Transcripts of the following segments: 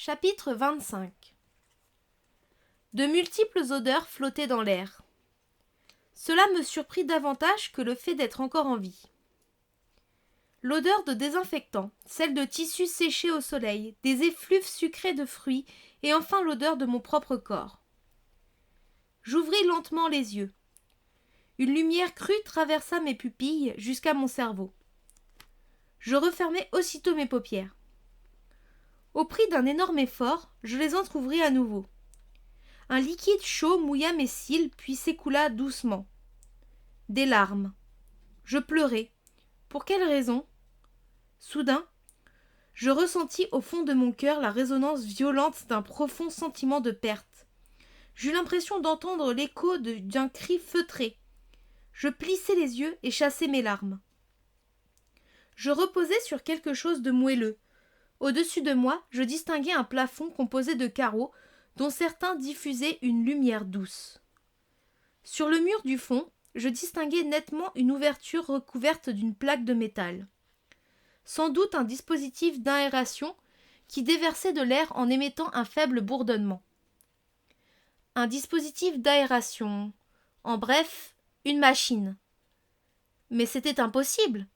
Chapitre 25. De multiples odeurs flottaient dans l'air. Cela me surprit davantage que le fait d'être encore en vie. L'odeur de désinfectant, celle de tissus séchés au soleil, des effluves sucrés de fruits, et enfin l'odeur de mon propre corps. J'ouvris lentement les yeux. Une lumière crue traversa mes pupilles jusqu'à mon cerveau. Je refermai aussitôt mes paupières. Au prix d'un énorme effort, je les entr'ouvris à nouveau. Un liquide chaud mouilla mes cils puis s'écoula doucement. Des larmes. Je pleurai. Pour quelle raison ? Soudain, je ressentis au fond de mon cœur la résonance violente d'un profond sentiment de perte. J'eus l'impression d'entendre l'écho d'un cri feutré. Je plissai les yeux et chassai mes larmes. Je reposai sur quelque chose de moelleux. Au-dessus de moi, je distinguai un plafond composé de carreaux, dont certains diffusaient une lumière douce. Sur le mur du fond, je distinguai nettement une ouverture recouverte d'une plaque de métal. Sans doute un dispositif d'aération qui déversait de l'air en émettant un faible bourdonnement. Un dispositif d'aération. En bref, une machine. Mais c'était impossible.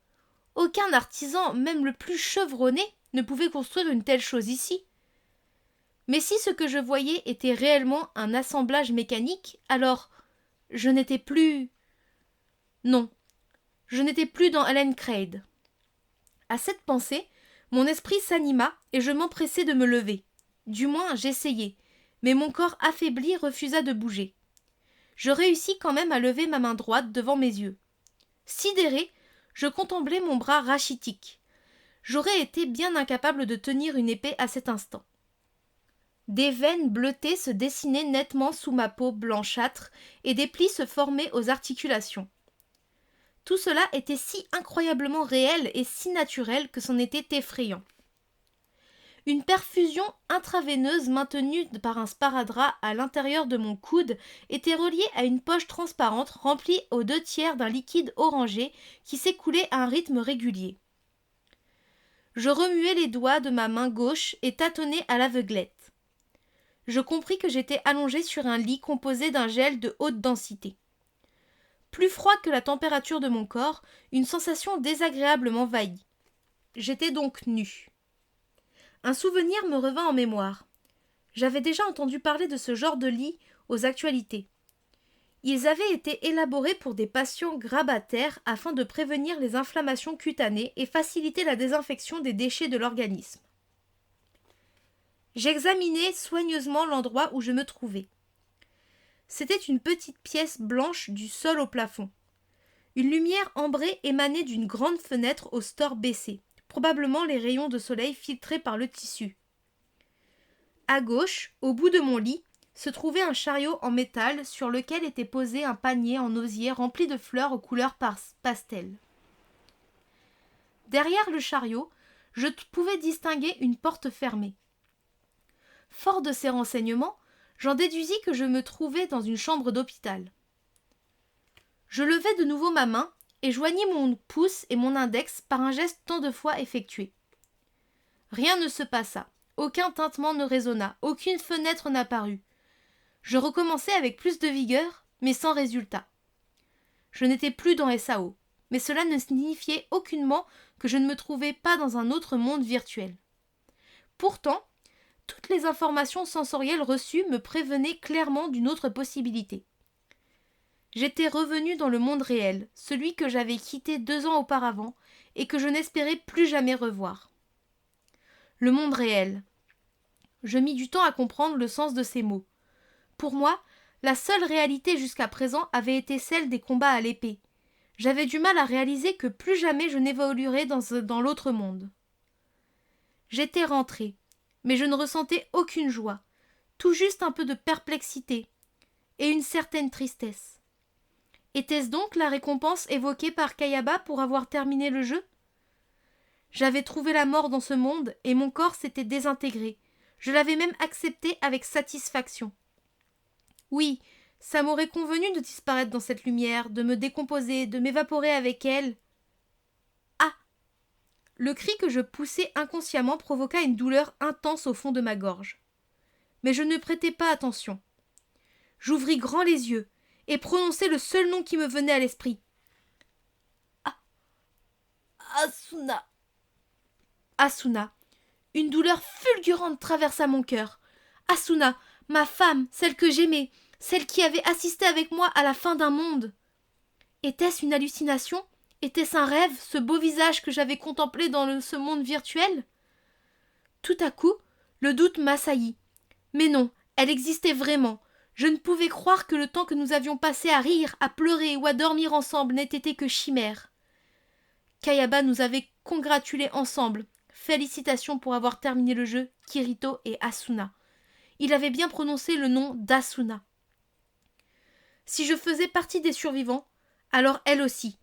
Aucun artisan, même le plus chevronné, ne pouvait construire une telle chose ici. Mais si ce que je voyais était réellement un assemblage mécanique, alors je n'étais plus... Non, je n'étais plus dans Ellen Craig. À cette pensée, mon esprit s'anima et je m'empressai de me lever. Du moins, j'essayai, mais mon corps affaibli refusa de bouger. Je réussis quand même à lever ma main droite devant mes yeux. Sidéré, je contemplai mon bras rachitique. J'aurais été bien incapable de tenir une épée à cet instant. Des veines bleutées se dessinaient nettement sous ma peau blanchâtre et des plis se formaient aux articulations. Tout cela était si incroyablement réel et si naturel que c'en était effrayant. Une perfusion intraveineuse maintenue par un sparadrap à l'intérieur de mon coude était reliée à une poche transparente remplie aux 2/3 d'un liquide orangé qui s'écoulait à un rythme régulier. Je remuai les doigts de ma main gauche et tâtonnai à l'aveuglette. Je compris que j'étais allongé sur un lit composé d'un gel de haute densité. Plus froid que la température de mon corps, une sensation désagréable m'envahit. J'étais donc nu. Un souvenir me revint en mémoire. J'avais déjà entendu parler de ce genre de lit aux actualités. Ils avaient été élaborés pour des patients grabataires afin de prévenir les inflammations cutanées et faciliter la désinfection des déchets de l'organisme. J'examinai soigneusement l'endroit où je me trouvais. C'était une petite pièce blanche du sol au plafond. Une lumière ambrée émanait d'une grande fenêtre au store baissé, probablement les rayons de soleil filtrés par le tissu. À gauche, au bout de mon lit, se trouvait un chariot en métal sur lequel était posé un panier en osier rempli de fleurs aux couleurs pastel. Derrière le chariot, je pouvais distinguer une porte fermée. Fort de ces renseignements, j'en déduisis que je me trouvais dans une chambre d'hôpital. Je levai de nouveau ma main et joignis mon pouce et mon index par un geste tant de fois effectué. Rien ne se passa, aucun tintement ne résonna, aucune fenêtre n'apparut. Je recommençai avec plus de vigueur, mais sans résultat. Je n'étais plus dans SAO, mais cela ne signifiait aucunement que je ne me trouvais pas dans un autre monde virtuel. Pourtant, toutes les informations sensorielles reçues me prévenaient clairement d'une autre possibilité. J'étais revenu dans le monde réel, celui que j'avais quitté 2 ans auparavant et que je n'espérais plus jamais revoir. Le monde réel. Je mis du temps à comprendre le sens de ces mots. Pour moi, la seule réalité jusqu'à présent avait été celle des combats à l'épée. J'avais du mal à réaliser que plus jamais je n'évoluerais dans l'autre monde. J'étais rentré, mais je ne ressentais aucune joie, tout juste un peu de perplexité et une certaine tristesse. Était-ce donc la récompense évoquée par Kayaba pour avoir terminé le jeu ? J'avais trouvé la mort dans ce monde et mon corps s'était désintégré. Je l'avais même accepté avec satisfaction. Oui, ça m'aurait convenu de disparaître dans cette lumière, de me décomposer, de m'évaporer avec elle. Ah ! Le cri que je poussai inconsciemment provoqua une douleur intense au fond de ma gorge. Mais je ne prêtai pas attention. J'ouvris grand les yeux et prononçai le seul nom qui me venait à l'esprit. Asuna. Asuna. Une douleur fulgurante traversa mon cœur. Asuna, ma femme, celle que j'aimais, celle qui avait assisté avec moi à la fin d'un monde. Était-ce une hallucination? Était-ce un rêve, ce beau visage que j'avais contemplé dans ce monde virtuel? Tout à coup, le doute m'assaillit. Mais non, elle existait vraiment. Je ne pouvais croire que le temps que nous avions passé à rire, à pleurer ou à dormir ensemble n'ait été que chimère. Kayaba nous avait congratulés ensemble. Félicitations pour avoir terminé le jeu, Kirito et Asuna. Il avait bien prononcé le nom d'Asuna. Si je faisais partie des survivants, alors elle aussi.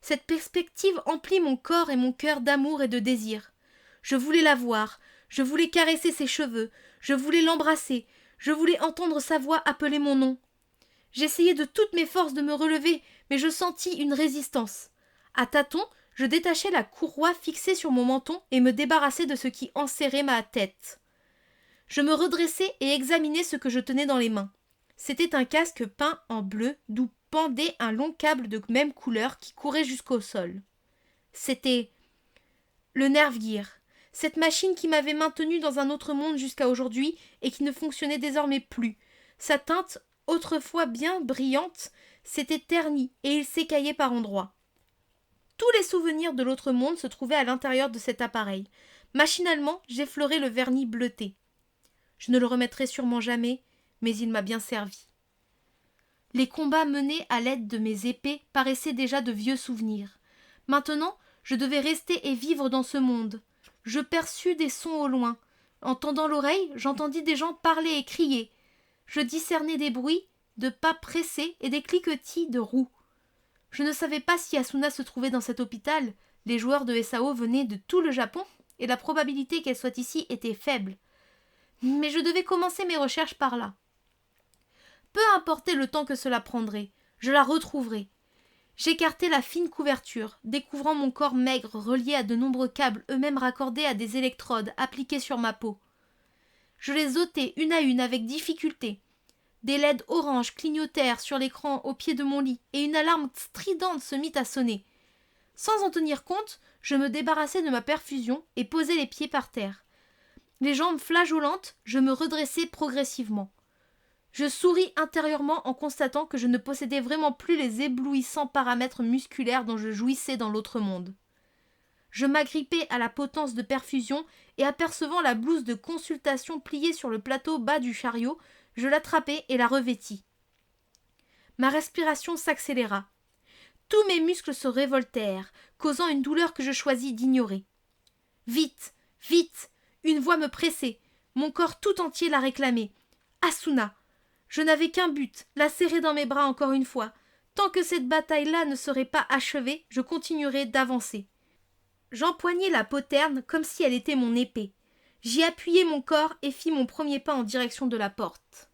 Cette perspective emplit mon corps et mon cœur d'amour et de désir. Je voulais la voir, je voulais caresser ses cheveux, je voulais l'embrasser, je voulais entendre sa voix appeler mon nom. J'essayais de toutes mes forces de me relever, mais je sentis une résistance. À tâtons, je détachai la courroie fixée sur mon menton et me débarrassai de ce qui enserrait ma tête. Je me redressai et examinai ce que je tenais dans les mains. C'était un casque peint en bleu d'où pendait un long câble de même couleur qui courait jusqu'au sol. C'était le Nerve Gear, cette machine qui m'avait maintenu dans un autre monde jusqu'à aujourd'hui et qui ne fonctionnait désormais plus. Sa teinte, autrefois bien brillante, s'était ternie et il s'écaillait par endroits. Tous les souvenirs de l'autre monde se trouvaient à l'intérieur de cet appareil. Machinalement, j'effleurai le vernis bleuté. Je ne le remettrai sûrement jamais, mais il m'a bien servi. Les combats menés à l'aide de mes épées paraissaient déjà de vieux souvenirs. Maintenant, je devais rester et vivre dans ce monde. Je perçus des sons au loin. En tendant l'oreille, j'entendis des gens parler et crier. Je discernai des bruits, de pas pressés et des cliquetis de roues. Je ne savais pas si Asuna se trouvait dans cet hôpital. Les joueurs de SAO venaient de tout le Japon et la probabilité qu'elle soit ici était faible. Mais je devais commencer mes recherches par là. Peu importait le temps que cela prendrait, je la retrouverai. J'écartai la fine couverture, découvrant mon corps maigre relié à de nombreux câbles eux-mêmes raccordés à des électrodes appliquées sur ma peau. Je les ôtai une à une avec difficulté. Des LED oranges clignotèrent sur l'écran au pied de mon lit et une alarme stridente se mit à sonner. Sans en tenir compte, je me débarrassai de ma perfusion et posai les pieds par terre. Les jambes flageolantes, je me redressai progressivement. Je souris intérieurement en constatant que je ne possédais vraiment plus les éblouissants paramètres musculaires dont je jouissais dans l'autre monde. Je m'agrippai à la potence de perfusion et apercevant la blouse de consultation pliée sur le plateau bas du chariot, je l'attrapai et la revêtis. Ma respiration s'accéléra. Tous mes muscles se révoltèrent, causant une douleur que je choisis d'ignorer. Vite, vite, une voix me pressait. Mon corps tout entier la réclamait. Asuna. Je n'avais qu'un but, la serrer dans mes bras encore une fois. Tant que cette bataille-là ne serait pas achevée, je continuerai d'avancer. J'empoignai la poterne comme si elle était mon épée. J'y appuyai mon corps et fis mon premier pas en direction de la porte.